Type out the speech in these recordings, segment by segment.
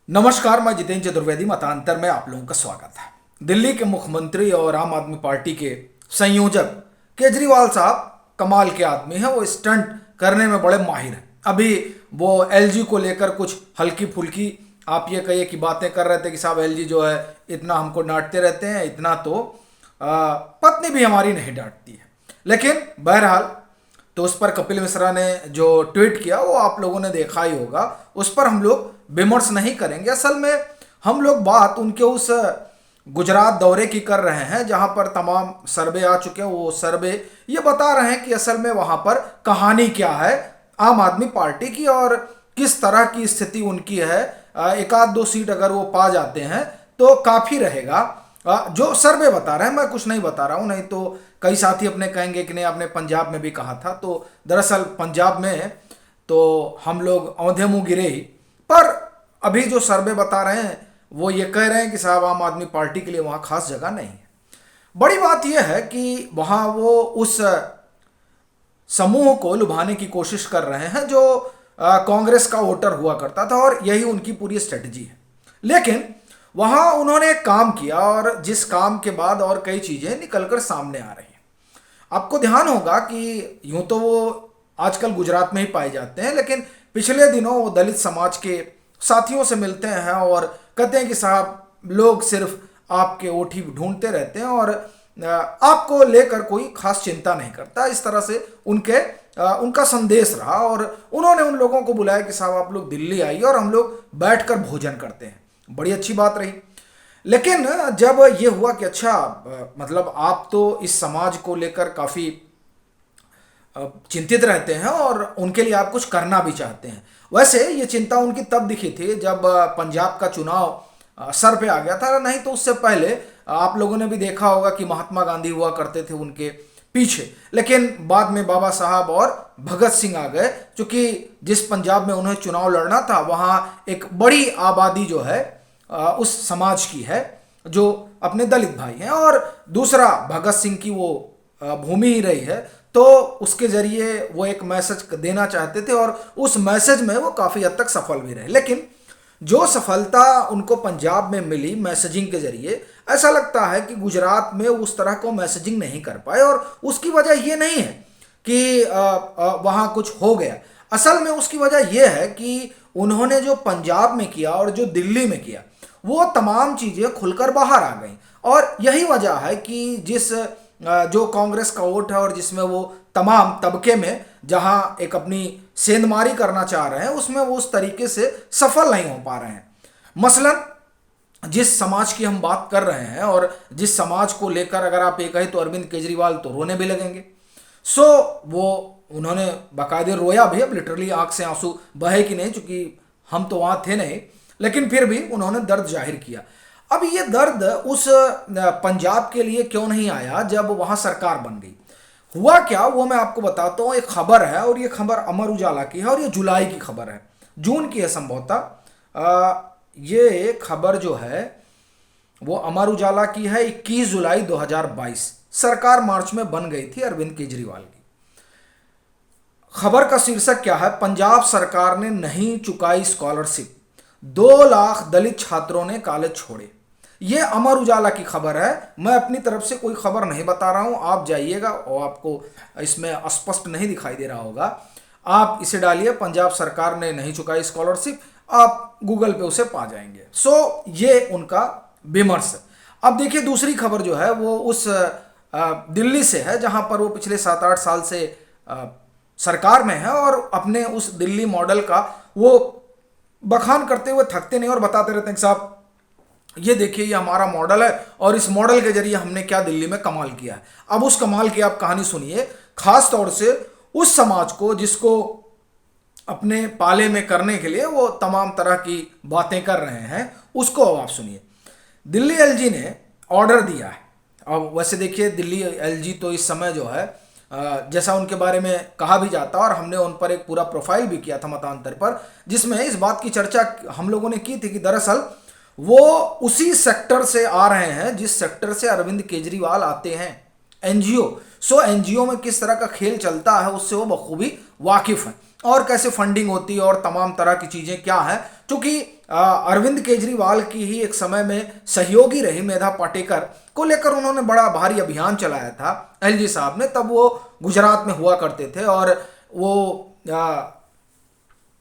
नमस्कार, मैं जितेंद्र चतुर्वेदी। मतांतर में आप लोगों का स्वागत है। दिल्ली के मुख्यमंत्री और आम आदमी पार्टी के संयोजक केजरीवाल साहब कमाल के आदमी हैं। वो स्टंट करने में बड़े माहिर हैं। अभी वो एलजी को लेकर कुछ हल्की फुल्की आप ये कहिए कि बातें कर रहे थे कि साहब एलजी जो है इतना हमको डांटते रहते हैं, इतना तो पत्नी भी हमारी नहीं डांटती है। लेकिन बहरहाल तो उस पर कपिल मिश्रा ने जो ट्वीट किया वो आप लोगों ने देखा ही होगा। उस पर हम लोग विमर्श नहीं करेंगे। असल में हम लोग बात उनके उस गुजरात दौरे की कर रहे हैं जहां पर तमाम सर्वे आ चुके हैं। वो सर्वे ये बता रहे हैं कि असल में वहां पर कहानी क्या है आम आदमी पार्टी की और किस तरह की स्थिति उनकी है। एक आध दो सीट अगर वो पा जाते हैं तो काफ़ी रहेगा। जो सर्वे बता रहे हैं, मैं कुछ नहीं बता रहा हूँ, नहीं तो कई साथी अपने कहेंगे कि नहीं आपने पंजाब में भी कहा था। तो दरअसल पंजाब में तो हम लोग औंधे मुंह गिरे ही, पर अभी जो सर्वे बता रहे हैं वो ये कह रहे हैं कि साहब आम आदमी पार्टी के लिए वहाँ खास जगह नहीं है। बड़ी बात यह है कि वहाँ वो उस समूह को लुभाने की कोशिश कर रहे हैं जो कांग्रेस का वोटर हुआ करता था और यही उनकी पूरी स्ट्रेटजी है। लेकिन वहां उन्होंने एक काम किया और जिस काम के बाद और कई चीजें निकलकर सामने आ रही हैं। आपको ध्यान होगा कि यूं तो वो आजकल गुजरात में ही पाए जाते हैं, लेकिन पिछले दिनों वो दलित समाज के साथियों से मिलते हैं और कहते हैं कि साहब लोग सिर्फ आपके वोट ही ढूंढते रहते हैं और आपको लेकर कोई खास चिंता नहीं करता। इस तरह से उनका संदेश रहा और उन्होंने उन लोगों को बुलाया कि साहब आप लोग दिल्ली आइए और हम लोग बैठकर भोजन करते हैं। बड़ी अच्छी बात रही। लेकिन जब ये हुआ कि अच्छा मतलब आप तो इस समाज को लेकर काफ़ी चिंतित रहते हैं और उनके लिए आप कुछ करना भी चाहते हैं। वैसे ये चिंता उनकी तब दिखी थी जब पंजाब का चुनाव सर पे आ गया था, नहीं तो उससे पहले आप लोगों ने भी देखा होगा कि महात्मा गांधी हुआ करते थे उनके पीछे। लेकिन बाद में बाबा साहब और भगत सिंह आ गए, क्योंकि जिस पंजाब में उन्हें चुनाव लड़ना था वहाँ एक बड़ी आबादी जो है उस समाज की है जो अपने दलित भाई हैं और दूसरा भगत सिंह की वो भूमि ही रही है। तो उसके जरिए वो एक मैसेज देना चाहते थे और उस मैसेज में वो काफ़ी हद तक सफल भी रहे। लेकिन जो सफलता उनको पंजाब में मिली मैसेजिंग के जरिए, ऐसा लगता है कि गुजरात में उस तरह को मैसेजिंग नहीं कर पाए। और उसकी वजह ये नहीं है कि वहाँ कुछ हो गया। असल में उसकी वजह यह है कि उन्होंने जो पंजाब में किया और जो दिल्ली में किया वो तमाम चीज़ें खुलकर बाहर आ गई। और यही वजह है कि जिस जो कांग्रेस का वोट है और जिसमें वो तमाम तबके में जहां एक अपनी सेंधमारी करना चाह रहे हैं उसमें वो उस तरीके से सफल नहीं हो पा रहे हैं। मसलन जिस समाज की हम बात कर रहे हैं और जिस समाज को लेकर अगर आप ये कहें तो अरविंद केजरीवाल तो रोने भी लगेंगे। सो वो उन्होंने बाकायदे रोया भी, अब लिटरली आंख से आंसू बहे कि नहीं, चूंकि हम तो वहां थे नहीं, लेकिन फिर भी उन्होंने दर्द जाहिर किया। अब ये दर्द उस पंजाब के लिए क्यों नहीं आया जब वहां सरकार बन गई? हुआ क्या वो मैं आपको बताता हूँ। एक खबर है और ये खबर अमर उजाला की है और ये जुलाई की खबर है, जून की है संभवतः। ये खबर जो है वो अमर उजाला की है, 21 जुलाई 2022। सरकार मार्च में बन गई थी अरविंद केजरीवाल की। खबर का शीर्षक क्या है? पंजाब सरकार ने नहीं चुकाई स्कॉलरशिप, 2 लाख दलित छात्रों ने कॉलेज छोड़े। ये अमर उजाला की खबर है। मैं अपनी तरफ से कोई खबर नहीं बता रहा हूं, आप जाइएगा और आपको इसमें स्पष्ट नहीं दिखाई दे रहा होगा। आप इसे डालिए पंजाब सरकार ने नहीं चुकाई स्कॉलरशिप, आप गूगल पे उसे पा जाएंगे। सो ये उनका विमर्श है। अब देखिए दूसरी खबर जो है वो उस दिल्ली से है जहां पर वो पिछले 7-8 साल से सरकार में है और अपने उस दिल्ली मॉडल का वो बखान करते हुए थकते नहीं और बताते रहते हैं कि साहब ये देखिए ये हमारा मॉडल है और इस मॉडल के जरिए हमने क्या दिल्ली में कमाल किया है। अब उस कमाल की आप कहानी सुनिए, खास तौर से उस समाज को जिसको अपने पाले में करने के लिए वो तमाम तरह की बातें कर रहे हैं, उसको अब आप सुनिए। दिल्ली एलजी ने ऑर्डर दिया है। अब वैसे देखिए दिल्ली एलजी तो इस समय जो है जैसा उनके बारे में कहा भी जाता है और हमने उन पर एक पूरा प्रोफाइल भी किया था मतांतर पर, जिसमें इस बात की चर्चा हम लोगों ने की थी कि दरअसल वो उसी सेक्टर से आ रहे हैं जिस सेक्टर से अरविंद केजरीवाल आते हैं, एनजीओ। सो एनजीओ में किस तरह का खेल चलता है उससे वो बखूबी वाकिफ हैं और कैसे फंडिंग होती है और तमाम तरह की चीज़ें क्या हैं। क्योंकि अरविंद केजरीवाल की ही एक समय में सहयोगी रही मेधा पाटेकर को लेकर उन्होंने बड़ा भारी अभियान चलाया था एलजी साहब ने। तब वो गुजरात में हुआ करते थे और वो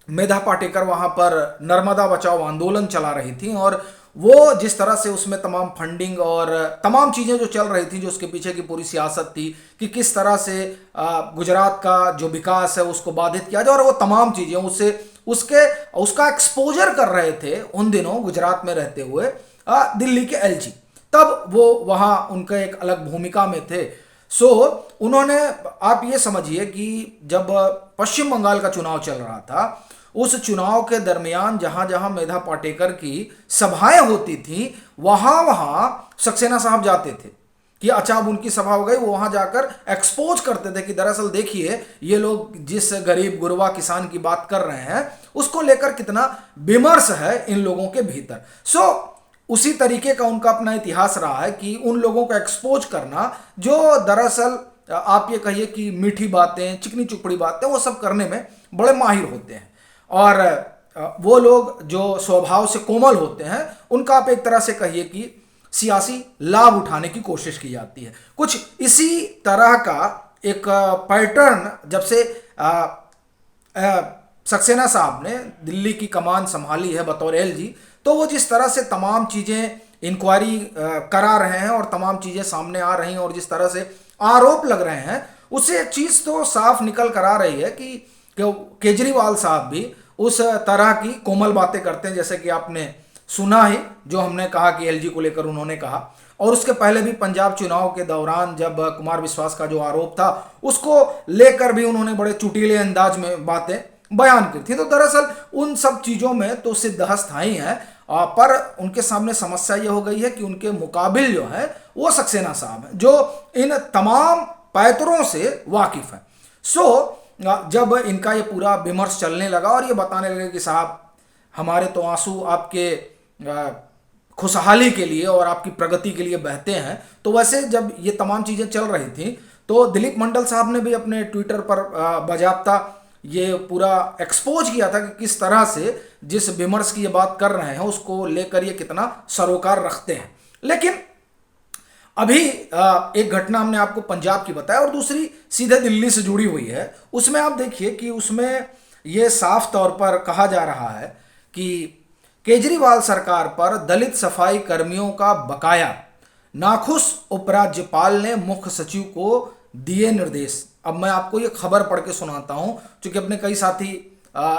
मेधा पाटेकर वहां पर नर्मदा बचाओ आंदोलन चला रही थी और वो जिस तरह से उसमें तमाम फंडिंग और तमाम चीज़ें जो चल रही थी, जो उसके पीछे की पूरी सियासत थी कि किस तरह से गुजरात का जो विकास है उसको बाधित किया जाए, और वो तमाम चीज़ें उसका एक्सपोजर कर रहे थे उन दिनों गुजरात में रहते हुए दिल्ली के एलजी। तब वो वहाँ उनका एक अलग भूमिका में थे। सो उन्होंने, आप ये समझिए कि जब पश्चिम बंगाल का चुनाव चल रहा था, उस चुनाव के दरमियान जहां जहां मेधा पाटेकर की सभाएं होती थी वहां वहां सक्सेना साहब जाते थे कि अच्छा अब उनकी सभा हो गई, वो वहां जाकर एक्सपोज करते थे कि दरअसल देखिए ये लोग जिस गरीब गुरबा किसान की बात कर रहे हैं उसको लेकर कितना विमर्श है इन लोगों के भीतर। सो उसी तरीके का उनका अपना इतिहास रहा है कि उन लोगों को एक्सपोज करना जो दरअसल आप ये कहिए कि मीठी बातें, चिकनी चुपड़ी बातें, वो सब करने में बड़े माहिर होते हैं। और वो लोग जो स्वभाव से कोमल होते हैं उनका आप एक तरह से कहिए कि सियासी लाभ उठाने की कोशिश की जाती है। कुछ इसी तरह का एक पैटर्न जब से सक्सेना साहब ने दिल्ली की कमान संभाली है बतौर एलजी, तो वो जिस तरह से तमाम चीज़ें इंक्वायरी करा रहे हैं और तमाम चीज़ें सामने आ रही हैं और जिस तरह से आरोप लग रहे हैं, उससे एक चीज़ तो साफ निकल कर आ रही है कि केजरीवाल साहब भी उस तरह की कोमल बातें करते हैं जैसे कि आपने सुना ही, जो हमने कहा कि एलजी को लेकर उन्होंने कहा। और उसके पहले भी पंजाब चुनाव के दौरान जब कुमार विश्वास का जो आरोप था उसको लेकर भी उन्होंने बड़े चुटीले अंदाज में बातें बयान की थी। तो दरअसल उन सब चीज़ों में तो सिद्धहस्त ही हैं, पर उनके सामने समस्या ये हो गई है कि उनके मुकाबिल जो है वो सक्सेना साहब हैं जो इन तमाम पैतरों से वाकिफ हैं। सो जब इनका ये पूरा विमर्श चलने लगा और ये बताने लगे कि साहब हमारे तो आंसू आपके खुशहाली के लिए और आपकी प्रगति के लिए बहते हैं, तो वैसे जब ये तमाम चीज़ें चल रही थी तो दिलीप मंडल साहब ने भी अपने ट्विटर पर बाजाबता ये पूरा एक्सपोज किया था कि किस तरह से जिस विमर्श की ये बात कर रहे हैं उसको लेकर ये कितना सरोकार रखते हैं। लेकिन अभी एक घटना हमने आपको पंजाब की बताया और दूसरी सीधे दिल्ली से जुड़ी हुई है। उसमें आप देखिए कि उसमें ये साफ तौर पर कहा जा रहा है कि केजरीवाल सरकार पर दलित सफाई कर्मियों का बकाया, नाखुश उपराज्यपाल ने मुख्य सचिव को दिए निर्देश। अब मैं आपको ये खबर पढ़ के सुनाता हूँ, क्योंकि अपने कई साथी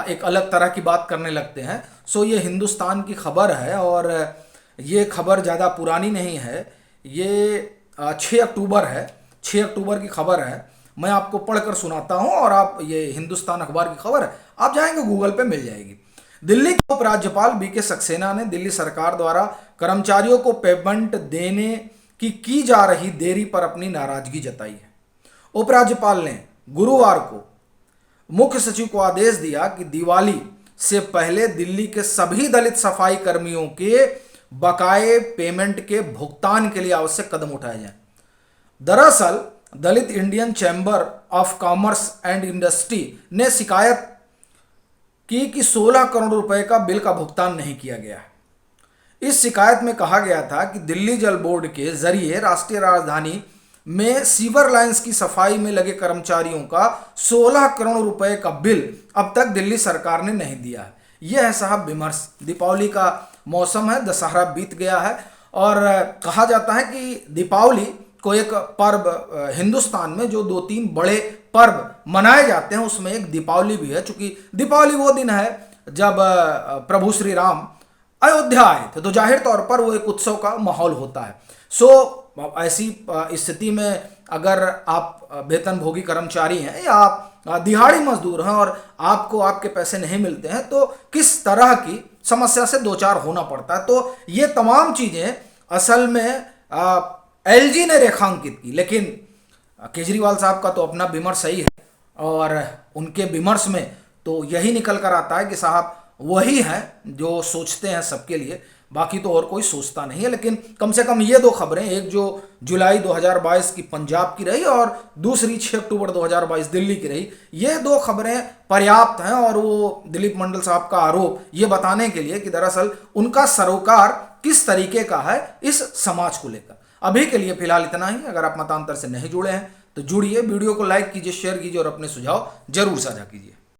एक अलग तरह की बात करने लगते हैं। सो ये हिंदुस्तान की खबर है और ये खबर ज़्यादा पुरानी नहीं है, ये 6 अक्टूबर है, 6 अक्टूबर की खबर है। मैं आपको पढ़कर सुनाता हूँ और आप, ये हिंदुस्तान अखबार की खबर है, आप जाएंगे गूगल पे मिल जाएगी। दिल्ली के उपराज्यपाल बीके सक्सेना ने दिल्ली सरकार द्वारा कर्मचारियों को पेमेंट देने की जा रही देरी पर अपनी नाराजगी जताई है। उपराज्यपाल ने गुरुवार को मुख्य सचिव को आदेश दिया कि दिवाली से पहले दिल्ली के सभी दलित सफाई कर्मियों के बकाये पेमेंट के भुगतान के लिए आवश्यक कदम उठाए जाएं। दरअसल Dalit Indian chamber of commerce and industry ने शिकायत की कि 16 करोड़ रुपए का बिल का भुगतान नहीं किया गया है। इस शिकायत में कहा गया था कि दिल्ली जल बोर्ड के जरिए राष्ट्रीय राजधानी में सीवर लाइंस की सफाई में लगे कर्मचारियों का 16 करोड़ रुपए का बिल अब तक दिल्ली सरकार ने नहीं दिया है। यह है साहब विमर्श। दीपावली का मौसम है, दशहरा बीत गया है और कहा जाता है कि दीपावली को एक पर्व हिंदुस्तान में जो 2-3 बड़े पर्व मनाए जाते हैं उसमें एक दीपावली भी है। चूंकि दीपावली वो दिन है जब प्रभु श्री राम अयोध्या आए थे, तो जाहिर तौर पर वो एक उत्सव का माहौल होता है। सो ऐसी स्थिति में अगर आप वेतनभोगी कर्मचारी हैं या आप दिहाड़ी मजदूर हैं और आपको आपके पैसे नहीं मिलते हैं, तो किस तरह की समस्या से दो चार होना पड़ता है। तो ये तमाम चीज़ें असल में एलजी ने रेखांकित की, लेकिन केजरीवाल साहब का तो अपना विमर्श सही है और उनके विमर्श में तो यही निकल कर आता है कि साहब वही हैं जो सोचते हैं सबके लिए। बाकी तो और कोई सोचता नहीं है। लेकिन कम से कम ये दो खबरें, एक जो जुलाई 2022 की पंजाब की रही और दूसरी 6 अक्टूबर 2022 दिल्ली की रही, ये दो खबरें पर्याप्त हैं। और वो दिलीप मंडल साहब का आरोप ये बताने के लिए कि दरअसल उनका सरोकार किस तरीके का है इस समाज को लेकर। अभी के लिए फिलहाल इतना ही। अगर आप मतांतर से नहीं जुड़े हैं तो जुड़िए, वीडियो को लाइक कीजिए, शेयर कीजिए और अपने सुझाव जरूर साझा कीजिए।